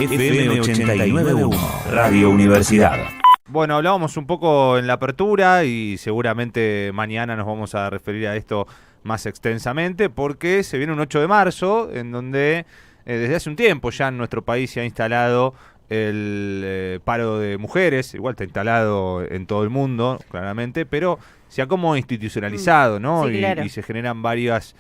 FM 89.1, Radio Universidad. Bueno, hablábamos un poco en la apertura y seguramente mañana nos vamos a referir a esto más extensamente porque se viene un 8 de marzo en donde desde hace un tiempo ya en nuestro país se ha instalado el paro de mujeres, igual está instalado en todo el mundo, claramente, pero se ha como institucionalizado, ¿no? Sí, claro. Y se generan varias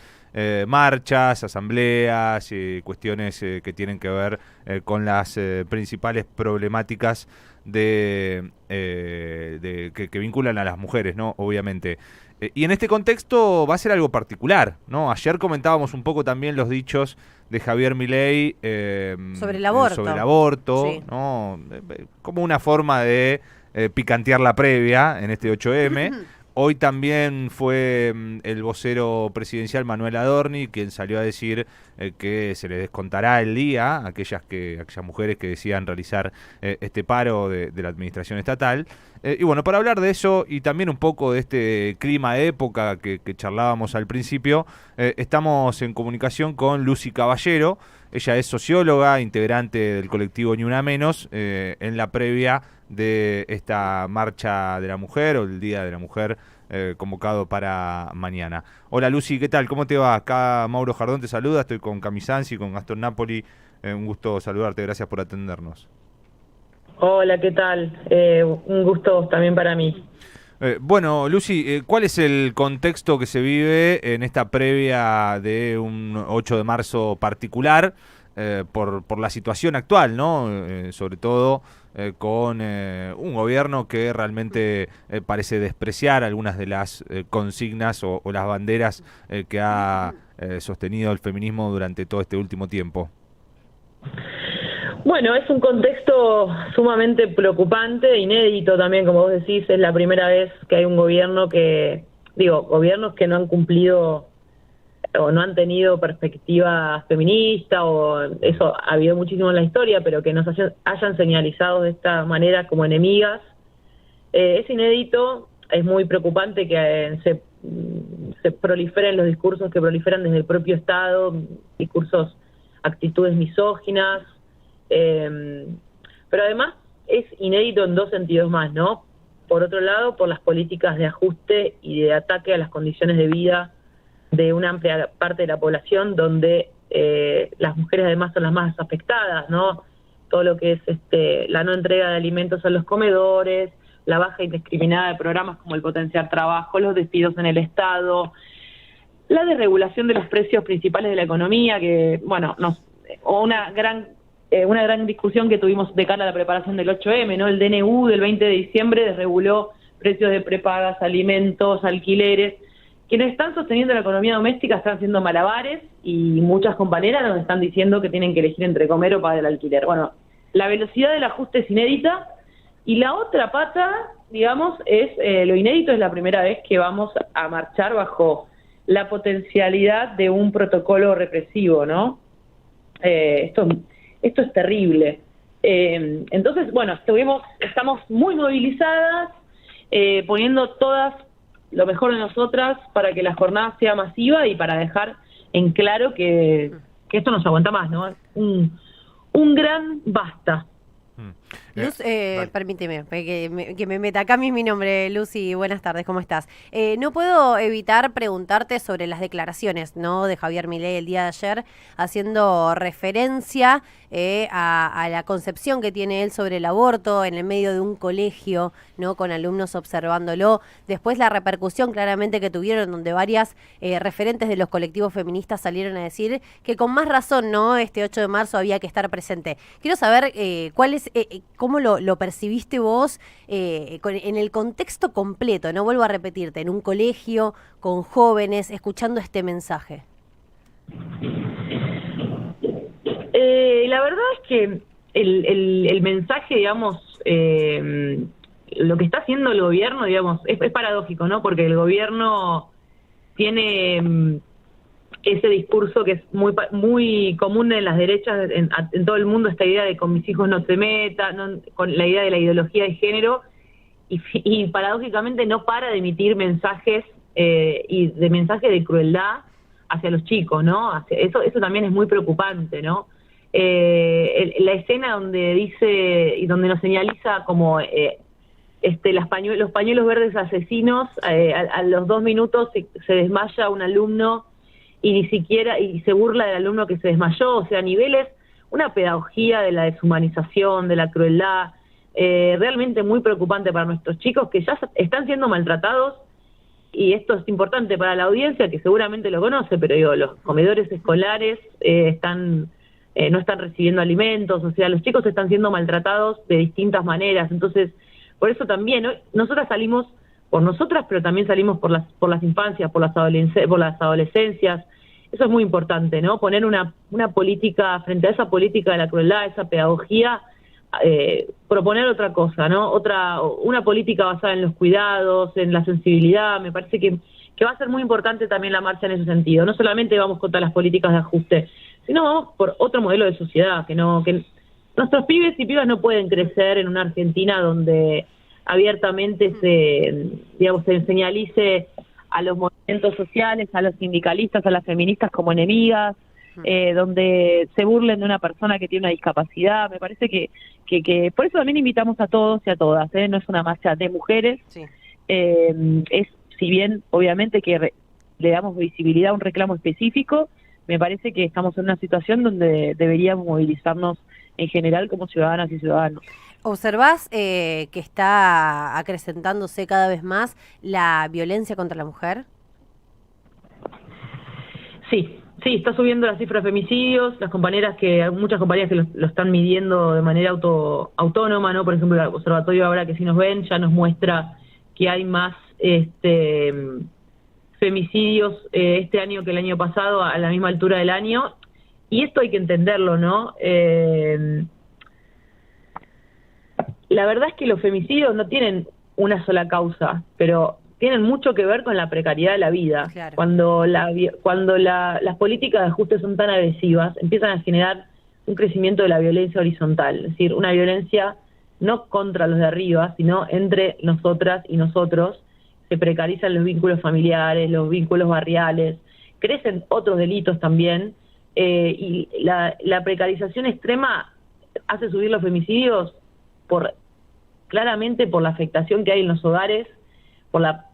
marchas, asambleas, cuestiones que tienen que ver con las principales problemáticas que vinculan a las mujeres, ¿no? Obviamente. Y en este contexto va a ser algo particular, ¿no? Ayer comentábamos un poco también los dichos de Javier Milei sobre el aborto, sí, ¿no? Como una forma de picantear la previa en este 8M. Hoy también fue el vocero presidencial Manuel Adorni quien salió a decir que se les descontará el día a aquellas mujeres que decidan realizar este paro de la administración estatal. Y bueno, para hablar de eso y también un poco de este clima de época que charlábamos al principio, estamos en comunicación con Lucy Caballero. Ella es socióloga, integrante del colectivo Ni Una Menos, en la previa de esta marcha de la mujer o el Día de la Mujer convocado para mañana. Hola Lucy, ¿qué tal? ¿Cómo te va? Acá Mauro Jardón te saluda, estoy con Cami Sansi, con Gastón Napoli. Un gusto saludarte, gracias por atendernos. Hola, ¿qué tal? Un gusto también para mí. Bueno, Lucy, ¿cuál es el contexto que se vive en esta previa de un 8 de marzo particular por la situación actual, ¿no? Sobre todo con un gobierno que realmente parece despreciar algunas de las consignas o las banderas que ha sostenido el feminismo durante todo este último tiempo. Bueno, es un contexto sumamente preocupante, inédito también, como vos decís, es la primera vez que hay un gobierno gobiernos que no han cumplido o no han tenido perspectiva feminista, o eso ha habido muchísimo en la historia, pero que nos hayan señalizado de esta manera como enemigas. Es inédito, es muy preocupante que se proliferen los discursos que proliferan desde el propio Estado, actitudes misóginas, pero además es inédito en dos sentidos más, ¿no? Por otro lado, por las políticas de ajuste y de ataque a las condiciones de vida de una amplia parte de la población, donde las mujeres además son las más afectadas, ¿no? Todo lo que es la no entrega de alimentos a los comedores, la baja indiscriminada de programas como el Potenciar Trabajo, los despidos en el Estado, la desregulación de los precios principales de la economía, que, bueno, una gran discusión que tuvimos de cara a la preparación del 8M, ¿no? El DNU del 20 de diciembre desreguló precios de prepagas, alimentos, alquileres. Quienes están sosteniendo la economía doméstica están haciendo malabares y muchas compañeras nos están diciendo que tienen que elegir entre comer o pagar el alquiler. Bueno, la velocidad del ajuste es inédita y la otra pata, digamos, es lo inédito, es la primera vez que vamos a marchar bajo la potencialidad de un protocolo represivo, ¿no? Esto es terrible. Entonces, bueno, estamos muy movilizadas, poniendo todas lo mejor de nosotras para que la jornada sea masiva y para dejar en claro que esto no se aguanta más, ¿no? Un gran basta. Luz, permíteme que me meta acá mi nombre, Lucy, buenas tardes, ¿cómo estás? No puedo evitar preguntarte sobre las declaraciones, ¿no?, de Javier Milei el día de ayer, haciendo referencia a la concepción que tiene él sobre el aborto en el medio de un colegio, ¿no?, con alumnos observándolo. Después la repercusión claramente que tuvieron, donde varias referentes de los colectivos feministas salieron a decir que con más razón, ¿no?, este 8 de marzo había que estar presente. Quiero saber cómo lo percibiste vos en el contexto completo, no vuelvo a repetirte, en un colegio, con jóvenes, escuchando este mensaje. La verdad es que el mensaje, digamos, lo que está haciendo el gobierno, digamos, es paradójico, ¿no? Porque el gobierno tiene ese discurso que es muy común en las derechas, en todo el mundo, esta idea de con mis hijos no te metas, ¿no?, con la idea de la ideología de género, y paradójicamente no para de emitir mensajes mensajes de crueldad hacia los chicos, ¿no? Eso también es muy preocupante, ¿no? la escena donde dice y donde nos señaliza como los pañuelos verdes asesinos, a los 2 minutos se desmaya un alumno y se burla del alumno que se desmayó, o sea, a niveles, una pedagogía de la deshumanización, de la crueldad, realmente muy preocupante para nuestros chicos que ya están siendo maltratados. Y esto es importante para la audiencia, que seguramente lo conoce, pero digo, los comedores escolares no están recibiendo alimentos, o sea, los chicos están siendo maltratados de distintas maneras. Entonces, por eso también, nosotras salimos por nosotras, pero también salimos por las infancias, por las adolescencias. Eso es muy importante, ¿no? Poner una política, frente a esa política de la crueldad, esa pedagogía, proponer otra cosa, ¿no? Una política basada en los cuidados, en la sensibilidad. Me parece que va a ser muy importante también la marcha en ese sentido. No solamente vamos contra las políticas de ajuste, sino vamos por otro modelo de sociedad, que nuestros pibes y pibas no pueden crecer en una Argentina donde abiertamente se señalice a los movimientos sociales, a los sindicalistas, a las feministas como enemigas, donde se burlen de una persona que tiene una discapacidad. Me parece que por eso también invitamos a todos y a todas, no es una marcha de mujeres, sí. Si bien obviamente que le damos visibilidad a un reclamo específico, me parece que estamos en una situación donde deberíamos movilizarnos en general como ciudadanas y ciudadanos. ¿Observás que está acrecentándose cada vez más la violencia contra la mujer? Sí, está subiendo la cifra de femicidios. Muchas compañeras que lo están midiendo de manera autónoma, ¿no? Por ejemplo, el observatorio, ahora que sí nos ven, ya nos muestra que hay más femicidios este año que el año pasado, a la misma altura del año. Y esto hay que entenderlo, ¿no? La verdad es que los femicidios no tienen una sola causa, pero tienen mucho que ver con la precariedad de la vida. Claro. Cuando las políticas de ajuste son tan agresivas, empiezan a generar un crecimiento de la violencia horizontal, es decir, una violencia no contra los de arriba, sino entre nosotras y nosotros. Se precarizan los vínculos familiares, los vínculos barriales, crecen otros delitos también, y la precarización extrema hace subir los femicidios claramente por la afectación que hay en los hogares, por la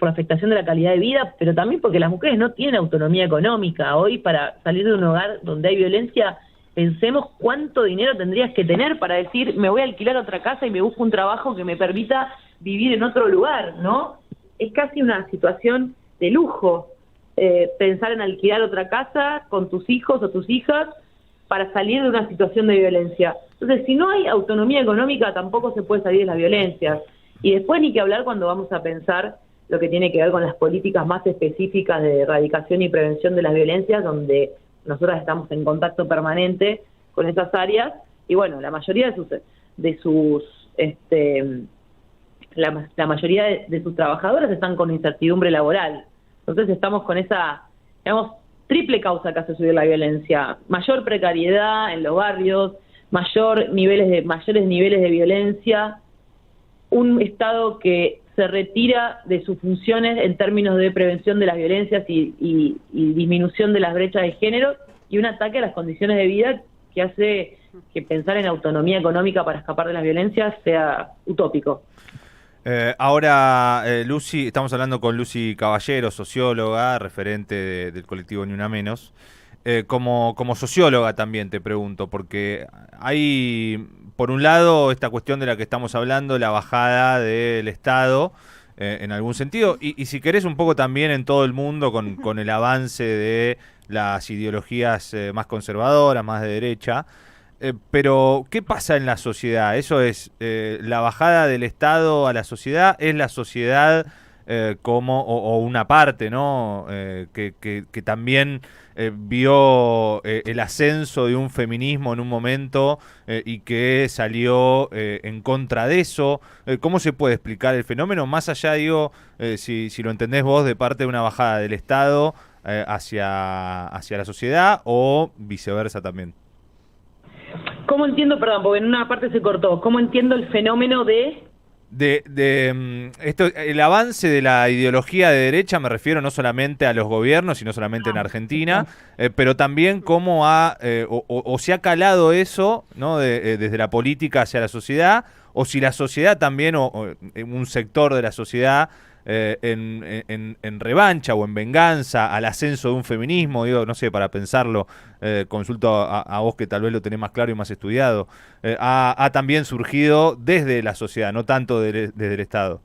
afectación de la calidad de vida, pero también porque las mujeres no tienen autonomía económica. Hoy, para salir de un hogar donde hay violencia, pensemos cuánto dinero tendrías que tener para decir, me voy a alquilar otra casa y me busco un trabajo que me permita vivir en otro lugar, ¿no? Es casi una situación de lujo pensar en alquilar otra casa con tus hijos o tus hijas para salir de una situación de violencia. Entonces, si no hay autonomía económica, tampoco se puede salir de las violencias. Y después ni que hablar cuando vamos a pensar lo que tiene que ver con las políticas más específicas de erradicación y prevención de las violencias, donde nosotras estamos en contacto permanente con esas áreas. Y bueno, la mayoría de sus trabajadoras están con incertidumbre laboral. Entonces estamos con esa, digamos, triple causa que hace subir la violencia: mayor precariedad en los barrios, mayores niveles de violencia, un Estado que se retira de sus funciones en términos de prevención de las violencias y disminución de las brechas de género, y un ataque a las condiciones de vida que hace que pensar en autonomía económica para escapar de las violencias sea utópico. Ahora, Lucy, estamos hablando con Lucy Caballero, socióloga, referente del colectivo Ni Una Menos. Como socióloga también te pregunto, porque hay, por un lado, esta cuestión de la que estamos hablando, la bajada del Estado, en algún sentido, y si querés un poco también en todo el mundo con el avance de las ideologías más conservadoras, más de derecha. Pero, ¿qué pasa en la sociedad? Eso es, la bajada del Estado a la sociedad, ¿es la sociedad o una parte, ¿no? Que también vio el ascenso de un feminismo en un momento y que salió en contra de eso? ¿Cómo se puede explicar el fenómeno? Más allá, digo, si lo entendés vos, de parte de una bajada del Estado hacia la sociedad, o viceversa también. ¿Cómo entiendo, perdón, porque en una parte se cortó, cómo entiendo el fenómeno de el avance de la ideología de derecha, me refiero no solamente a los gobiernos y no solamente en Argentina, pero también cómo se ha calado eso, ¿no? Desde la política hacia la sociedad, o si la sociedad también, o un sector de la sociedad, en revancha o en venganza al ascenso de un feminismo, digo, no sé, para pensarlo, consulto a vos que tal vez lo tenés más claro y más estudiado, ha también surgido desde la sociedad, no tanto desde el Estado.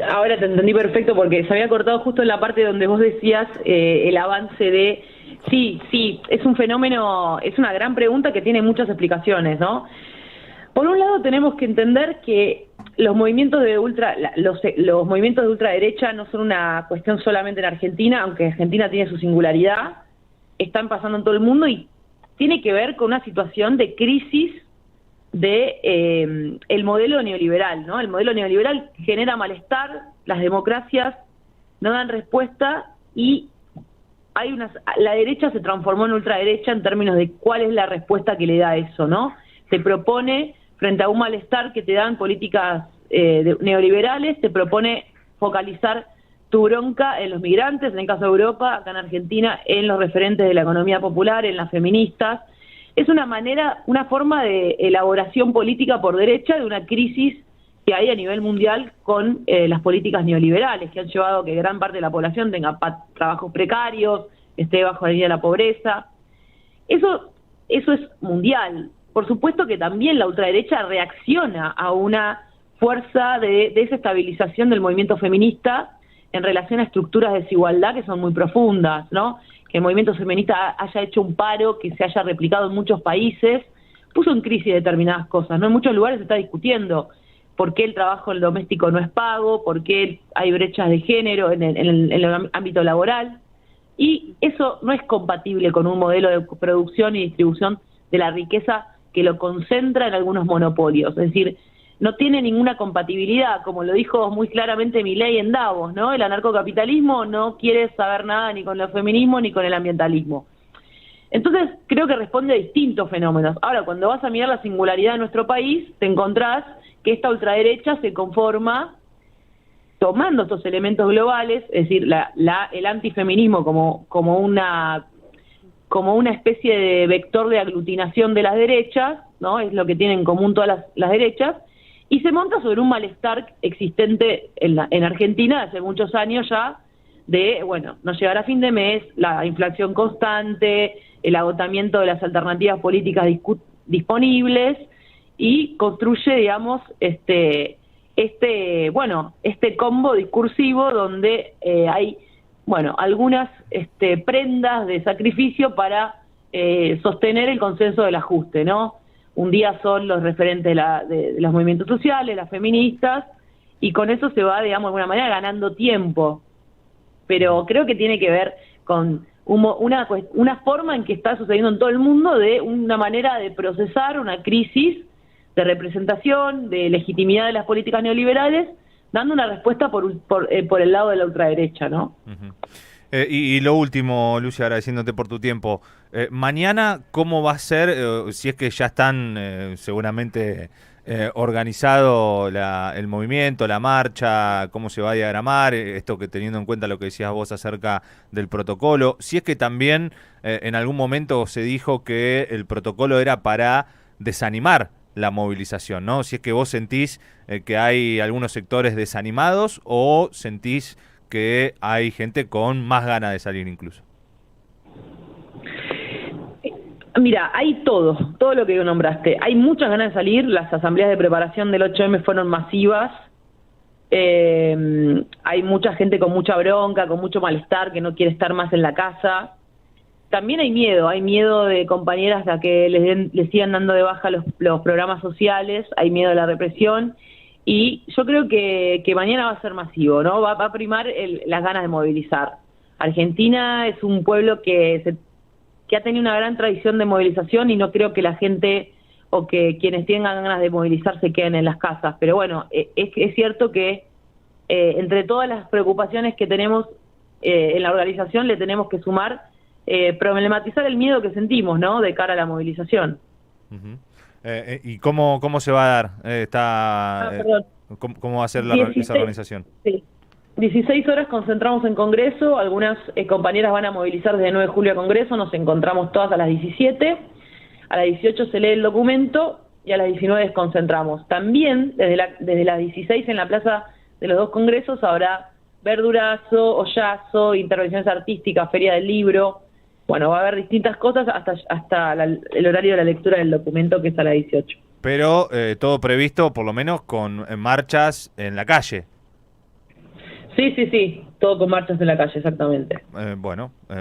Ahora te entendí perfecto porque se había cortado justo en la parte donde vos decías el avance de... Sí, es un fenómeno, es una gran pregunta que tiene muchas explicaciones, ¿no? Por un lado tenemos que entender que los movimientos de ultraderecha no son una cuestión solamente en Argentina, aunque Argentina tiene su singularidad, están pasando en todo el mundo y tiene que ver con una situación de crisis de el modelo neoliberal, ¿no? El modelo neoliberal genera malestar, las democracias no dan respuesta y la derecha se transformó en ultraderecha en términos de cuál es la respuesta que le da a eso, ¿no? Se propone, frente a un malestar que te dan políticas neoliberales, te propone focalizar tu bronca en los migrantes, en el caso de Europa, acá en Argentina, en los referentes de la economía popular, en las feministas. Es una forma de elaboración política por derecha de una crisis que hay a nivel mundial con las políticas neoliberales, que han llevado a que gran parte de la población tenga trabajos precarios, esté bajo la línea de la pobreza. Eso es mundial. Por supuesto que también la ultraderecha reacciona a una fuerza de desestabilización del movimiento feminista en relación a estructuras de desigualdad que son muy profundas, ¿no? Que el movimiento feminista haya hecho un paro que se haya replicado en muchos países, puso en crisis determinadas cosas, ¿no? En muchos lugares se está discutiendo por qué el trabajo doméstico no es pago, por qué hay brechas de género en el ámbito laboral, y eso no es compatible con un modelo de producción y distribución de la riqueza que lo concentra en algunos monopolios, es decir, no tiene ninguna compatibilidad, como lo dijo muy claramente Milei en Davos, ¿no? El anarcocapitalismo no quiere saber nada ni con el feminismo ni con el ambientalismo. Entonces, creo que responde a distintos fenómenos. Ahora, cuando vas a mirar la singularidad de nuestro país, te encontrás que esta ultraderecha se conforma tomando estos elementos globales, es decir, el antifeminismo como una especie de vector de aglutinación de las derechas, ¿no? Es lo que tienen en común todas las derechas, y se monta sobre un malestar existente en Argentina hace muchos años ya, de, bueno, no llegar a fin de mes, la inflación constante, el agotamiento de las alternativas políticas disponibles, y construye, digamos, este combo discursivo donde hay, bueno, algunas prendas de sacrificio para sostener el consenso del ajuste, ¿no? Un día son los referentes de los movimientos sociales, las feministas, y con eso se va, digamos, de alguna manera ganando tiempo. Pero creo que tiene que ver con una forma en que está sucediendo en todo el mundo de una manera de procesar una crisis de representación, de legitimidad de las políticas neoliberales, dando una respuesta por el lado de la ultraderecha, ¿no? Uh-huh. Y lo último, Lucia, agradeciéndote por tu tiempo. Mañana, ¿cómo va a ser, si es que ya están seguramente organizado el movimiento, la marcha, cómo se va a diagramar, esto que teniendo en cuenta lo que decías vos acerca del protocolo, si es que también en algún momento se dijo que el protocolo era para desanimar la movilización, ¿no? Si es que vos sentís que hay algunos sectores desanimados o sentís que hay gente con más ganas de salir incluso. Mira, hay todo lo que nombraste. Hay muchas ganas de salir, las asambleas de preparación del 8M fueron masivas, hay mucha gente con mucha bronca, con mucho malestar, que no quiere estar más en la casa. También hay miedo de compañeras a que les sigan dando de baja los programas sociales, hay miedo de la represión, y yo creo que mañana va a ser masivo, ¿no? Va a primar las ganas de movilizar. Argentina es un pueblo que ha tenido una gran tradición de movilización y no creo que la gente o que quienes tengan ganas de movilizar se queden en las casas. Pero bueno, es cierto que entre todas las preocupaciones que tenemos en la organización le tenemos que sumar problematizar el miedo que sentimos, ¿no? De cara a la movilización. Uh-huh. ¿Y cómo se va a dar? ¿Cómo va a ser esa organización? Sí. 16 horas concentramos en Congreso, algunas compañeras van a movilizar desde 9 de julio a Congreso, nos encontramos todas a las 17, a las 18 se lee el documento y a las 19 desconcentramos. También desde las 16 en la plaza de los 2 congresos habrá verdurazo, hoyazo, intervenciones artísticas, feria del libro. Bueno, va a haber distintas cosas hasta el horario de la lectura del documento, que es a las 18. Pero todo previsto, por lo menos, con marchas en la calle. Sí, todo con marchas en la calle, exactamente.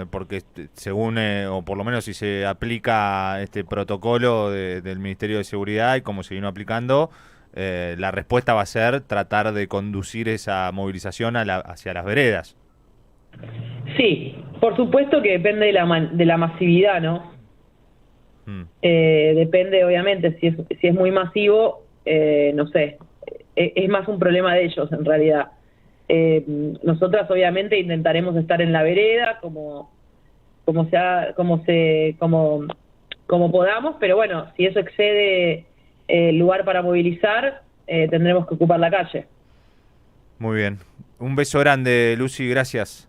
Porque según, o por lo menos si se aplica este protocolo del Ministerio de Seguridad y como se vino aplicando, la respuesta va a ser tratar de conducir esa movilización hacia las veredas. Sí, por supuesto que depende de la masividad, ¿no? Depende, obviamente, si es muy masivo, no sé, es más un problema de ellos en realidad. Nosotras obviamente intentaremos estar en la vereda como podamos, pero bueno, si eso excede el lugar para movilizar, tendremos que ocupar la calle. Muy bien. Un beso grande, Lucy, gracias.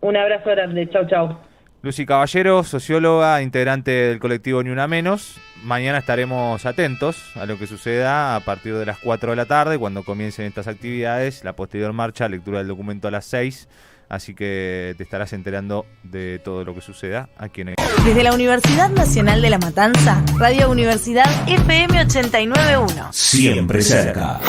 Un abrazo grande, chau. Lucy Caballero, socióloga, integrante del colectivo Ni Una Menos. Mañana estaremos atentos a lo que suceda a partir de las 4 de la tarde, cuando comiencen estas actividades, la posterior marcha, lectura del documento a las 6. Así que te estarás enterando de todo lo que suceda aquí en el... Desde la Universidad Nacional de La Matanza, Radio Universidad FM 89.1. Siempre cerca.